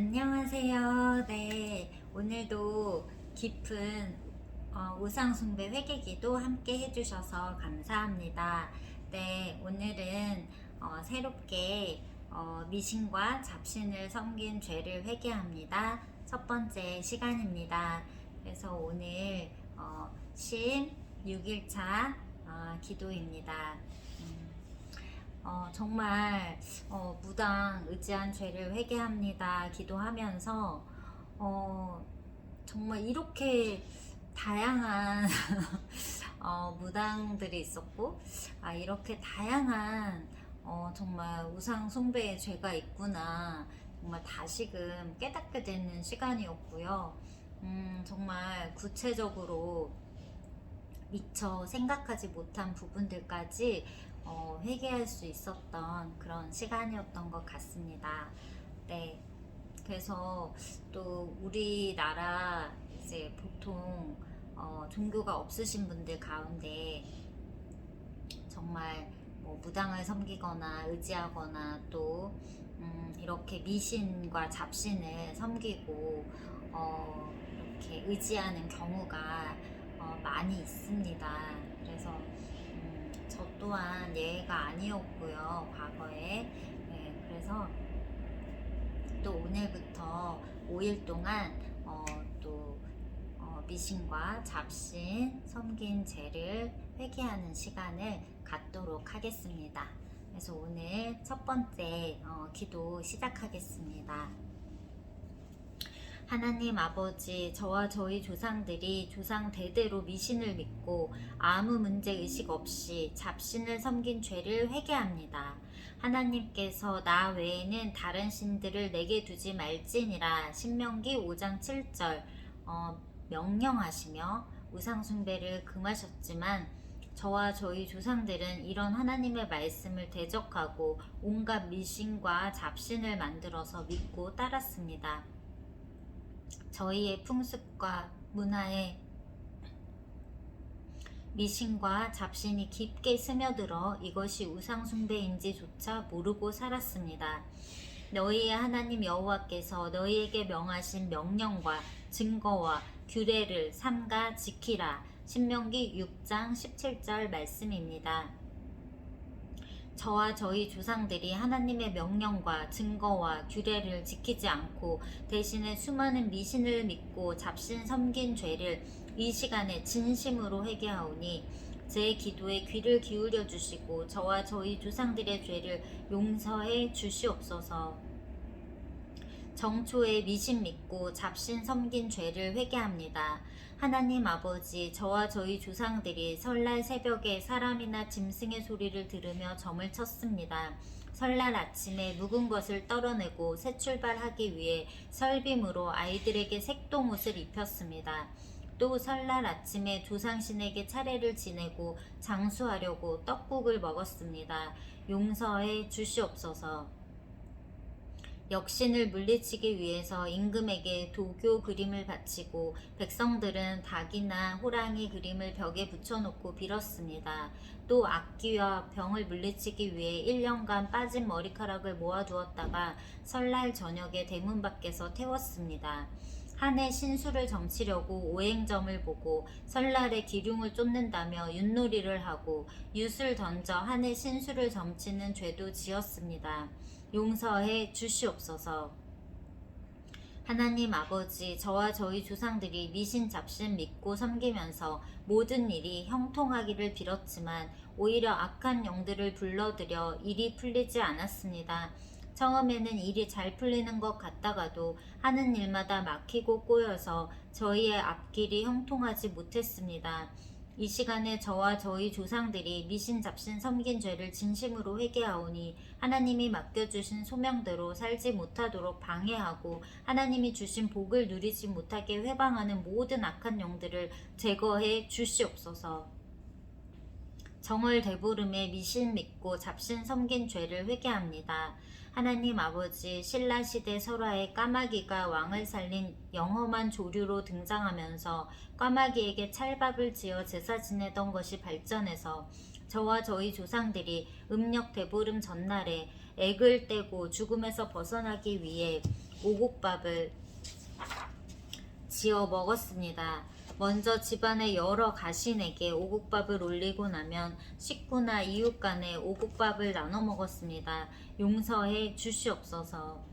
안녕하세요. 네, 오늘도 깊은 우상숭배 회개기도 함께 해주셔서 감사합니다. 네, 오늘은 새롭게 미신과 잡신을 섬긴 죄를 회개합니다. 첫 번째 시간입니다. 그래서 오늘 16일차 기도입니다. 정말 무당 의지한 죄를 회개합니다 기도하면서 정말 이렇게 다양한 무당들이 있었고 이렇게 다양한 정말 우상 숭배의 죄가 있구나 정말 다시금 깨닫게 되는 시간이었고요. 정말 구체적으로 미처 생각하지 못한 부분들까지 회개할 수 있었던 그런 시간이었던 것 같습니다. 네. 그래서 또 우리나라 이제 보통 종교가 없으신 분들 가운데 정말 뭐 무당을 섬기거나 의지하거나 또 이렇게 미신과 잡신을 섬기고 이렇게 의지하는 경우가 많이 있습니다. 그래서 저 또한 예외가 아니었고요, 과거에. 네, 그래서 또 오늘부터 5일 동안 또 미신과 잡신 섬긴 죄를 회개하는 시간을 갖도록 하겠습니다. 그래서 오늘 첫 번째 기도 시작하겠습니다. 하나님 아버지, 저와 저희 조상들이 조상 대대로 미신을 믿고 아무 문제의식 없이 잡신을 섬긴 죄를 회개합니다. 하나님께서 나 외에는 다른 신들을 내게 두지 말지니라 신명기 5장 7절 명령하시며 우상숭배를 금하셨지만 저와 저희 조상들은 이런 하나님의 말씀을 대적하고 온갖 미신과 잡신을 만들어서 믿고 따랐습니다. 저희의 풍습과 문화에 미신과 잡신이 깊게 스며들어 이것이 우상숭배인지조차 모르고 살았습니다. 너희의 하나님 여호와께서 너희에게 명하신 명령과 증거와 규례를 삼가 지키라. 신명기 6장 17절 말씀입니다. 저와 저희 조상들이 하나님의 명령과 증거와 규례를 지키지 않고 대신에 수많은 미신을 믿고 잡신 섬긴 죄를 이 시간에 진심으로 회개하오니 제 기도에 귀를 기울여 주시고 저와 저희 조상들의 죄를 용서해 주시옵소서. 정초에 미신 믿고 잡신 섬긴 죄를 회개합니다. 하나님 아버지, 저와 저희 조상들이 설날 새벽에 사람이나 짐승의 소리를 들으며 점을 쳤습니다. 설날 아침에 묵은 것을 떨어내고 새 출발하기 위해 설빔으로 아이들에게 색동옷을 입혔습니다. 또 설날 아침에 조상신에게 차례를 지내고 장수하려고 떡국을 먹었습니다. 용서해 주시옵소서. 역신을 물리치기 위해서 임금에게 도교 그림을 바치고 백성들은 닭이나 호랑이 그림을 벽에 붙여놓고 빌었습니다. 또 악귀와 병을 물리치기 위해 1년간 빠진 머리카락을 모아두었다가 설날 저녁에 대문 밖에서 태웠습니다. 한 해 신수를 점치려고 오행점을 보고 설날에 기륭을 쫓는다며 윷놀이를 하고 윷을 던져 한 해 신수를 점치는 죄도 지었습니다. 용서해 주시옵소서. 하나님 아버지, 저와 저희 조상들이 미신 잡신 믿고 섬기면서 모든 일이 형통하기를 빌었지만 오히려 악한 영들을 불러들여 일이 풀리지 않았습니다. 처음에는 일이 잘 풀리는 것 같다가도 하는 일마다 막히고 꼬여서 저희의 앞길이 형통하지 못했습니다. 이 시간에 저와 저희 조상들이 미신 잡신 섬긴 죄를 진심으로 회개하오니 하나님이 맡겨주신 소명대로 살지 못하도록 방해하고 하나님이 주신 복을 누리지 못하게 회방하는 모든 악한 영들을 제거해 주시옵소서. 정월 대보름에 미신 믿고 잡신 섬긴 죄를 회개합니다. 하나님 아버지, 신라시대 설화에 까마귀가 왕을 살린 영험한 조류로 등장하면서 까마귀에게 찰밥을 지어 제사 지내던 것이 발전해서 저와 저희 조상들이 음력 대보름 전날에 액을 떼고 죽음에서 벗어나기 위해 오곡밥을 지어 먹었습니다. 먼저 집안의 여러 가신에게 오곡밥을 올리고 나면 식구나 이웃 간에 오곡밥을 나눠 먹었습니다. 용서해 주시옵소서.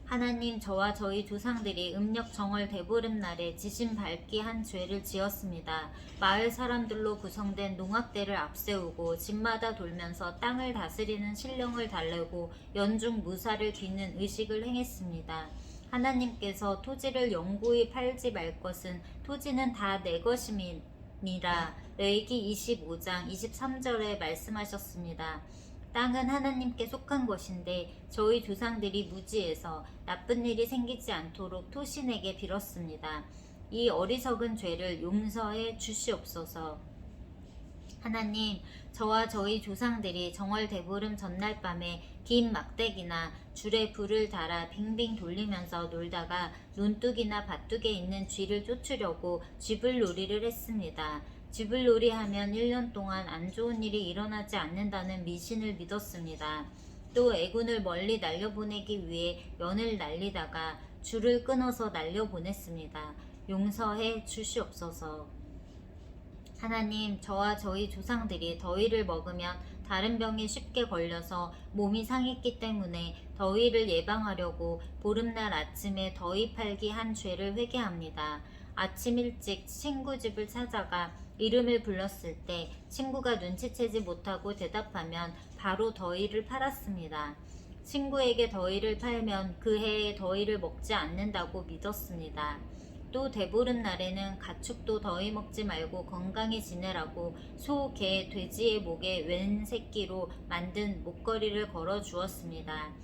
하나님, 저와 저희 조상들이 음력 정월 대보름날에 지신 밝기 한 죄를 지었습니다. 마을 사람들로 구성된 농악대를 앞세우고 집마다 돌면서 땅을 다스리는 신령을 달래고 연중 무사를 빚는 의식을 행했습니다. 하나님께서 토지를 영구히 팔지 말 것은 토지는 다 내 것임이니라 레위기 25장 23절에 말씀하셨습니다. 땅은 하나님께 속한 것인데 저희 조상들이 무지해서 나쁜 일이 생기지 않도록 토신에게 빌었습니다. 이 어리석은 죄를 용서해 주시옵소서. 하나님, 저와 저희 조상들이 정월 대보름 전날 밤에 긴 막대기나 줄에 불을 달아 빙빙 돌리면서 놀다가 논둑이나 밭둑에 있는 쥐를 쫓으려고 쥐불놀이를 했습니다. 쥐불놀이 하면 1년 동안 안 좋은 일이 일어나지 않는다는 미신을 믿었습니다. 또 애군을 멀리 날려보내기 위해 연을 날리다가 줄을 끊어서 날려보냈습니다. 용서해 주시옵소서. 하나님, 저와 저희 조상들이 더위를 먹으면 다른 병에 쉽게 걸려서 몸이 상했기 때문에 더위를 예방하려고 보름날 아침에 더위 팔기 한 죄를 회개합니다. 아침 일찍 친구 집을 찾아가 이름을 불렀을 때 친구가 눈치채지 못하고 대답하면 바로 더위를 팔았습니다. 친구에게 더위를 팔면 그 해에 더위를 먹지 않는다고 믿었습니다. 또 대보름 날에는 가축도 더위 먹지 말고 건강히 지내라고 소, 개, 돼지의 목에 웬 새끼로 만든 목걸이를 걸어 주었습니다.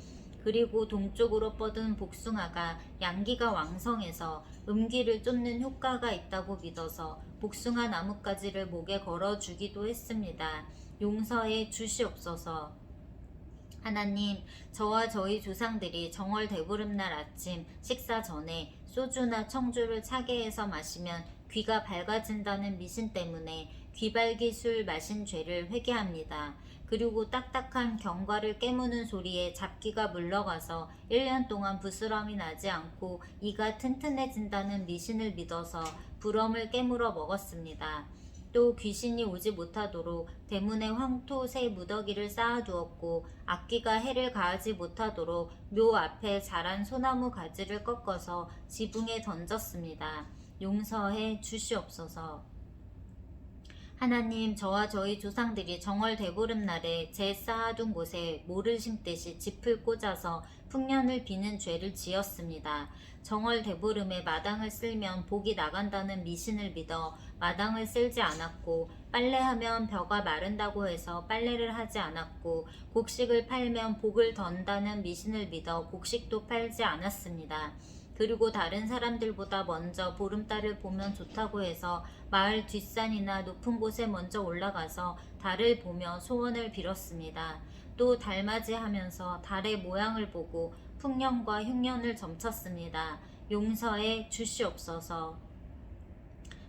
그리고 동쪽으로 뻗은 복숭아가 양기가 왕성해서 음기를 쫓는 효과가 있다고 믿어서 복숭아 나뭇가지를 목에 걸어 주기도 했습니다. 용서해 주시옵소서. 하나님, 저와 저희 조상들이 정월 대보름날 아침 식사 전에 소주나 청주를 차게 해서 마시면 귀가 밝아진다는 미신 때문에 귀발기 술 마신 죄를 회개합니다. 그리고 딱딱한 견과를 깨무는 소리에 잡기가 물러가서 1년 동안 부스럼이 나지 않고 이가 튼튼해진다는 미신을 믿어서 부럼을 깨물어 먹었습니다. 또 귀신이 오지 못하도록 대문에 황토 새 무더기를 쌓아두었고 악귀가 해를 가하지 못하도록 묘 앞에 자란 소나무 가지를 꺾어서 지붕에 던졌습니다. 용서해 주시옵소서. 하나님, 저와 저희 조상들이 정월 대보름날에 재 쌓아둔 곳에 모를 심듯이 짚을 꽂아서 풍년을 비는 죄를 지었습니다. 정월 대보름에 마당을 쓸면 복이 나간다는 미신을 믿어 마당을 쓸지 않았고, 빨래하면 벼가 마른다고 해서 빨래를 하지 않았고, 곡식을 팔면 복을 던다는 미신을 믿어 곡식도 팔지 않았습니다. 그리고 다른 사람들보다 먼저 보름달을 보면 좋다고 해서 마을 뒷산이나 높은 곳에 먼저 올라가서 달을 보며 소원을 빌었습니다. 또 달맞이 하면서 달의 모양을 보고 풍년과 흉년을 점쳤습니다. 용서해 주시옵소서.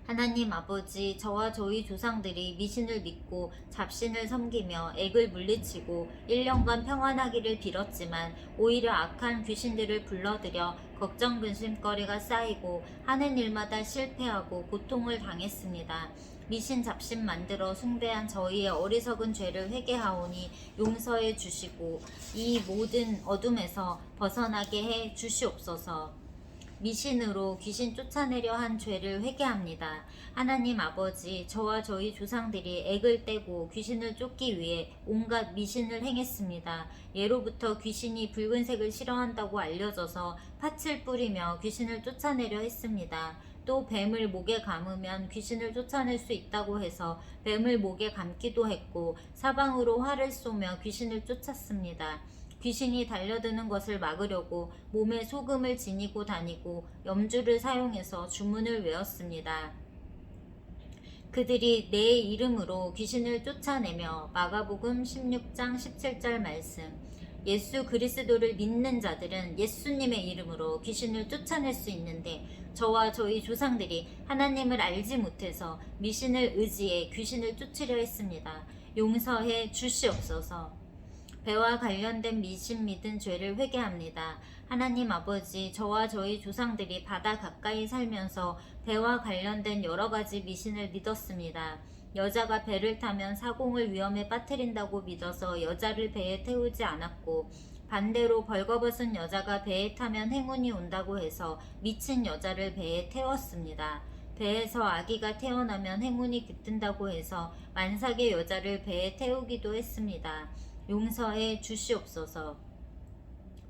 하나님 아버지, 저와 저희 조상들이 미신을 믿고 잡신을 섬기며 액을 물리치고 1년간 평안하기를 빌었지만 오히려 악한 귀신들을 불러들여 걱정 근심거리가 쌓이고 하는 일마다 실패하고 고통을 당했습니다. 미신 잡신 만들어 숭배한 저희의 어리석은 죄를 회개하오니 용서해 주시고 이 모든 어둠에서 벗어나게 해 주시옵소서. 미신으로 귀신 쫓아내려 한 죄를 회개합니다. 하나님 아버지, 저와 저희 조상들이 액을 떼고 귀신을 쫓기 위해 온갖 미신을 행했습니다. 예로부터 귀신이 붉은색을 싫어한다고 알려져서 팥을 뿌리며 귀신을 쫓아내려 했습니다. 또 뱀을 목에 감으면 귀신을 쫓아낼 수 있다고 해서 뱀을 목에 감기도 했고, 사방으로 활을 쏘며 귀신을 쫓았습니다. 귀신이 달려드는 것을 막으려고 몸에 소금을 지니고 다니고 염주를 사용해서 주문을 외웠습니다. 그들이 내 이름으로 귀신을 쫓아내며 마가복음 16장 17절 말씀, 예수 그리스도를 믿는 자들은 예수님의 이름으로 귀신을 쫓아낼 수 있는데 저와 저희 조상들이 하나님을 알지 못해서 미신을 의지해 귀신을 쫓으려 했습니다. 용서해 주시옵소서. 배와 관련된 미신 믿은 죄를 회개합니다. 하나님 아버지, 저와 저희 조상들이 바다 가까이 살면서 배와 관련된 여러 가지 미신을 믿었습니다. 여자가 배를 타면 사공을 위험에 빠뜨린다고 믿어서 여자를 배에 태우지 않았고, 반대로 벌거벗은 여자가 배에 타면 행운이 온다고 해서 미친 여자를 배에 태웠습니다. 배에서 아기가 태어나면 행운이 깃든다고 해서 만삭의 여자를 배에 태우기도 했습니다. 용서해 주시옵소서.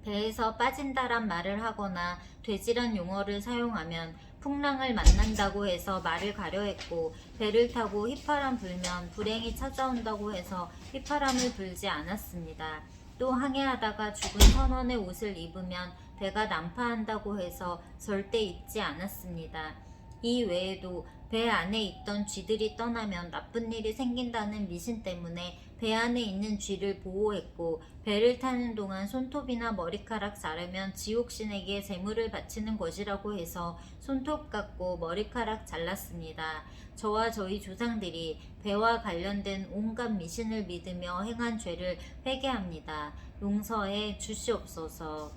배에서 빠진다란 말을 하거나 돼지란 용어를 사용하면 풍랑을 만난다고 해서 말을 가려 했고, 배를 타고 휘파람 불면 불행이 찾아온다고 해서 휘파람을 불지 않았습니다. 또 항해하다가 죽은 선원의 옷을 입으면 배가 난파한다고 해서 절대 입지 않았습니다. 이 외에도 배 안에 있던 쥐들이 떠나면 나쁜 일이 생긴다는 미신 때문에 배 안에 있는 쥐를 보호했고, 배를 타는 동안 손톱이나 머리카락 자르면 지옥신에게 제물을 바치는 것이라고 해서 손톱 깎고 머리카락 잘랐습니다. 저와 저희 조상들이 배와 관련된 온갖 미신을 믿으며 행한 죄를 회개합니다. 용서해 주시옵소서.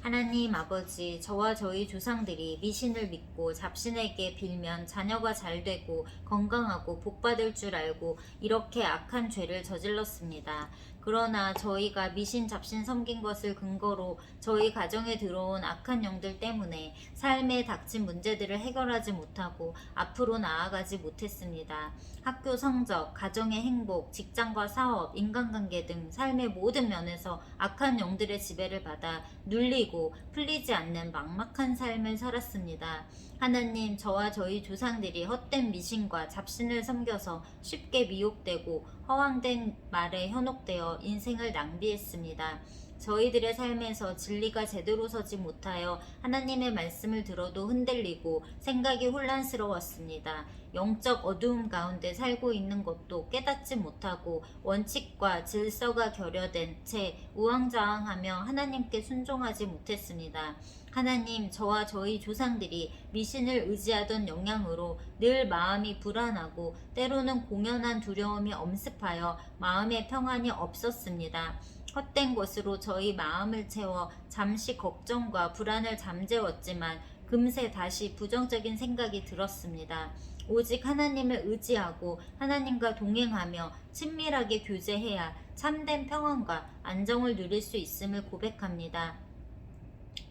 하나님 아버지, 저와 저희 조상들이 미신을 믿고 잡신에게 빌면 자녀가 잘 되고 건강하고 복받을 줄 알고 이렇게 악한 죄를 저질렀습니다. 그러나 저희가 미신 잡신 섬긴 것을 근거로 저희 가정에 들어온 악한 영들 때문에 삶에 닥친 문제들을 해결하지 못하고 앞으로 나아가지 못했습니다. 학교 성적, 가정의 행복, 직장과 사업, 인간관계 등 삶의 모든 면에서 악한 영들의 지배를 받아 눌리고 풀리지 않는 막막한 삶을 살았습니다. 하나님, 저와 저희 조상들이 헛된 미신과 잡신을 섬겨서 쉽게 미혹되고 허황된 말에 현혹되어 인생을 낭비했습니다. 저희들의 삶에서 진리가 제대로 서지 못하여 하나님의 말씀을 들어도 흔들리고 생각이 혼란스러웠습니다. 영적 어두움 가운데 살고 있는 것도 깨닫지 못하고 원칙과 질서가 결여된 채 우왕좌왕하며 하나님께 순종하지 못했습니다. 하나님, 저와 저희 조상들이 미신을 의지하던 영향으로 늘 마음이 불안하고 때로는 공연한 두려움이 엄습하여 마음의 평안이 없었습니다. 헛된 것으로 저희 마음을 채워 잠시 걱정과 불안을 잠재웠지만 금세 다시 부정적인 생각이 들었습니다. 오직 하나님을 의지하고 하나님과 동행하며 친밀하게 교제해야 참된 평안과 안정을 누릴 수 있음을 고백합니다.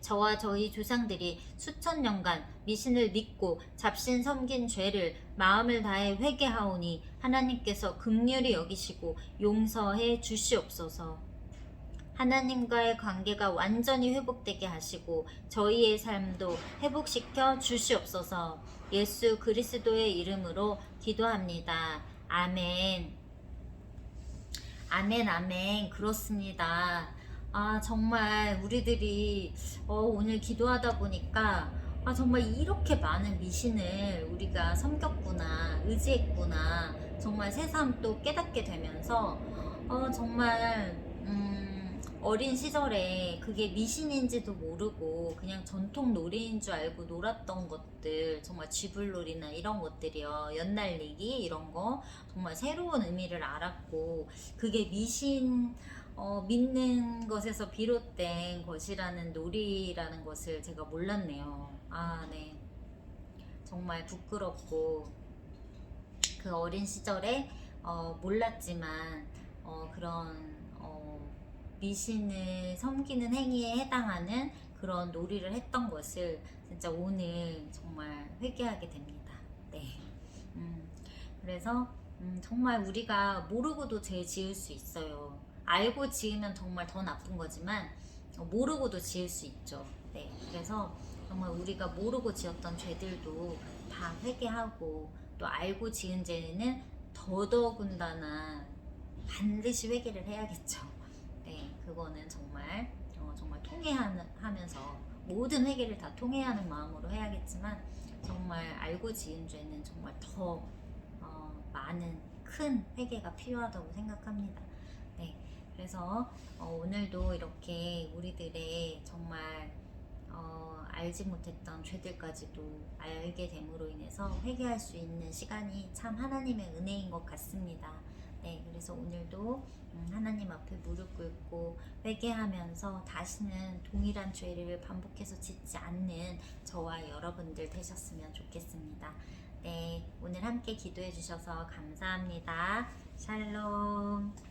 저와 저희 조상들이 수천 년간 미신을 믿고 잡신 섬긴 죄를 마음을 다해 회개하오니 하나님께서 긍휼히 여기시고 용서해 주시옵소서. 하나님과의 관계가 완전히 회복되게 하시고 저희의 삶도 회복시켜 주시옵소서. 예수 그리스도의 이름으로 기도합니다. 아멘. 아멘, 아멘. 그렇습니다. 정말 우리들이 오늘 기도하다 보니까 정말 이렇게 많은 미신을 우리가 섬겼구나, 의지했구나, 정말 새삼 또 깨닫게 되면서 정말 어린 시절에 그게 미신인지도 모르고 그냥 전통 놀이인 줄 알고 놀았던 것들, 정말 쥐불놀이나 이런 것들이요, 연날리기 이런 거 정말 새로운 의미를 알았고, 그게 미신 믿는 것에서 비롯된 것이라는 놀이라는 것을 제가 몰랐네요. 네. 정말 부끄럽고, 그 어린 시절에 몰랐지만 그런 미신을 섬기는 행위에 해당하는 그런 놀이를 했던 것을 진짜 오늘 정말 회개하게 됩니다. 네. 그래서 정말 우리가 모르고도 죄 지을 수 있어요. 알고 지으면 정말 더 나쁜 거지만 모르고도 지을 수 있죠. 네. 그래서 정말 우리가 모르고 지었던 죄들도 다 회개하고, 또 알고 지은 죄는 더더군다나 반드시 회개를 해야겠죠. 네, 그거는 정말 정말 통회하면서 모든 회개를 다 통회하는 마음으로 해야겠지만, 정말 알고 지은 죄는 정말 더 많은 큰 회개가 필요하다고 생각합니다. 네, 그래서 오늘도 이렇게 우리들의 정말 알지 못했던 죄들까지도 알게 됨으로 인해서 회개할 수 있는 시간이 참 하나님의 은혜인 것 같습니다. 네, 그래서 오늘도 하나님 앞에 무릎 꿇고 회개하면서 다시는 동일한 죄를 반복해서 짓지 않는 저와 여러분들 되셨으면 좋겠습니다. 네, 오늘 함께 기도해 주셔서 감사합니다. 샬롬.